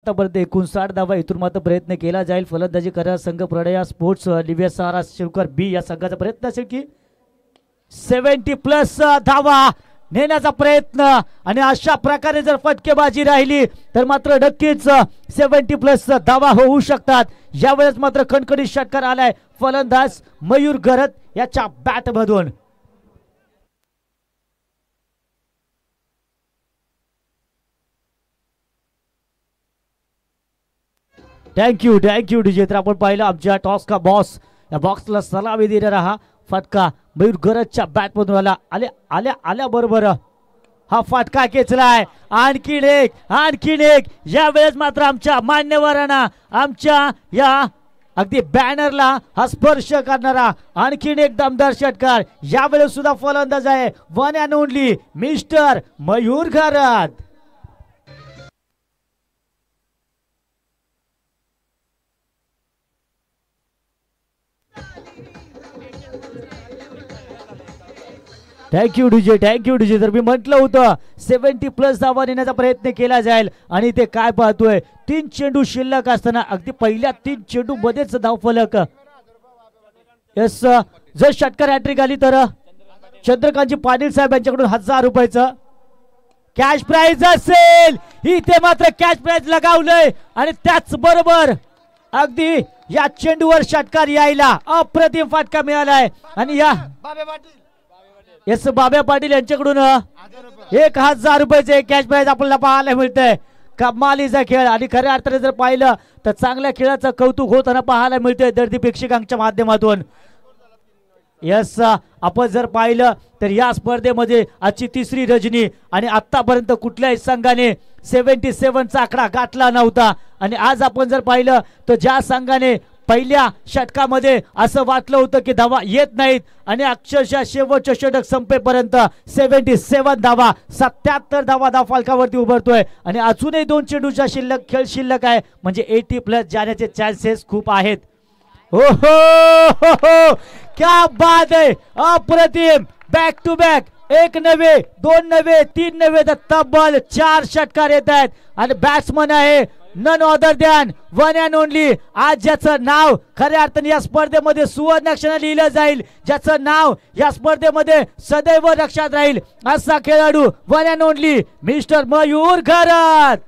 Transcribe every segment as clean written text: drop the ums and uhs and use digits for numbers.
आतापर्यंत 59 धावा इथून मात्र प्रयत्न केला जाईल. फलंदाजी करा संघ प्रणया स्पोर्ट्स लिव्यासारा शिवकर बी या संघाचा प्रयत्न असेल की 70+ धावा नेण्याचा प्रयत्न आणि अशा प्रकारे जर फटकेबाजी राहिली तर मात्र नक्कीच 70+ धावा होऊ शकतात. यावेळेस मात्र खणखणीत षटकार आलाय फलंदाज मयूर गरत याच्या बॅट मधून. Thank you DJ. तर आपण पाहिलं आमच्या टॉस का बॉस या बॉक्सला सलामी देणारा हा फटका मयूर गरजच्या बॅट मधून आल्या बरोबर हा फटका खेचलाय. आणखीन एक या वेळेस मात्र आमच्या मान्यवरांना आमच्या या अगदी बॅनरला हा स्पर्श करणारा आणखीन एक दमदार षटकार. यावेळेस सुद्धा फलंदाज आहे one and only mister Mayur Garat. Thank you DJ. तर मी म्हटलं होतं 70+ धावा नेण्याचा प्रयत्न केला जाईल आणि ते काय पाहतोय 3 चेंडू शिल्लक असताना अगदी पहिल्या 3 चेंडू मध्येच धाव फलक. यस जर षटकार हॅट्रिक आली तर चंद्रकांतजी पाटील साहेब यांच्याकडून 1000 रुपयाचं कॅश प्राइज असेल. इथे मात्र कॅश प्राइज लगावलंय आणि त्याच बरोबर अगदी या चेंडूवर षटकार यायला अप्रतिम फटका मिळालाय आणि या यस बाब्या पाटील यांच्याकडून 1000 रुपयाचे कॅश प्राइज आपल्याला पाहायला मिळतंय. कमालीचा खेळ आणि खऱ्या अर्थाने जर पाहिलं तर चांगल्या खेळाचं कौतुक होताना पाहायला मिळतंय दर्दी प्रेक्षकांच्या माध्यमातून. यस आपण जर पाहिलं तर या स्पर्धेमध्ये आजची तिसरी रजनी आणि आतापर्यंत कुठल्याही संघाने 77चा आकडा गाठला नव्हता. आणि आज आपण जर पाहिलं तर ज्या संघाने पहिल्या षटकामध्ये असं वाटलं होतं की धावा येत नाहीत आणि अक्षरशः शेवटचे षटक संपेपर्यंत 77 धावा 77 धावा धावफलकावरती उभारतोय आणि अजूनही 2 चेंडूचा खेळ शिल्लक आहे म्हणजे 80+ जाण्याचे चान्सेस खूप आहेत. हो क्या बात आहे. अप्रतिम बॅक टू बॅक 1 नव्हे 2 नव्हे 3 नव्हे तर तब्बल 4 षटकार येत आहेत आणि बॅट्समन आहे none other than one and only आज ज्याचं नाव खऱ्या अर्थाने या स्पर्धेमध्ये सुवर्ण अक्षराने लिहिलं जाईल, ज्याचं नाव या स्पर्धेमध्ये सदैव लक्षात राहील असा खेळाडू one and only mister Mayur Garat.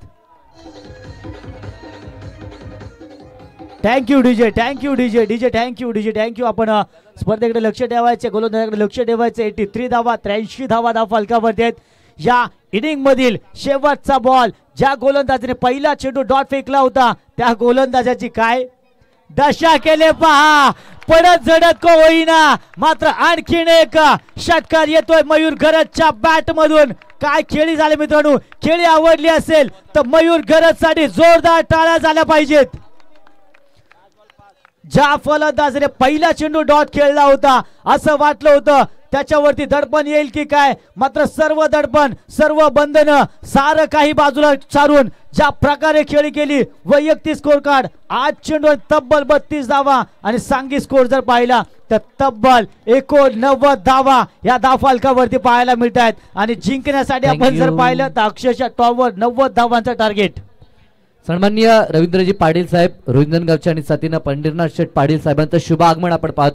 Thank you DJ. Thank you. आपण स्पर्धेकडे लक्ष ठेवायचे गोलंदाजाकडे लक्ष ठेवायचे. 83 धावा 83 धावा धावफलकावरती आहेत. या इनिंग मधील शेवटचा बॉल ज्या गोलंदाजाने पहिला चेंडू डॉट फेकला होता त्या गोलंदाजाची काय दशा केले पहा. पडत झडत को होईना मात्र आणखीन एक षटकार येतोय मयूर गरजच्या बॅट मधून. काय खेळी झाले मित्रांनो. खेळी आवडली असेल तर मयूर गरज साठी जोरदार टाळ्या झाल्या पाहिजेत. ज्या फलंदाजाने पहिला चेंडू डॉट खेळला होता असं वाटलं होतं त्याच्यावरती दडपण येईल की काय मात्र सर्व दडपण सर्व बंधन सारं काही बाजूला सारून ज्या प्रकारे खेळी केली वैयक्तिक स्कोर कार्ड 8 चेंडू तब्बल 32 धावा आणि सांघिक स्कोर जर पाहिला तर तब्बल 89 धावा या धावफलकावरती पाहायला मिळत आहेत आणि जिंकण्यासाठी आपण जर पाहिलं तर अक्षरशः टॉपवर 90 धावांचं टार्गेट. सन्माननीय रवींद्रजी पाटील साहेब रोहिंदनगावचे आणि सतीना पंढरीनाथ शेठ पाटील साहेबांचं शुभ आगमन आपण पाहतो.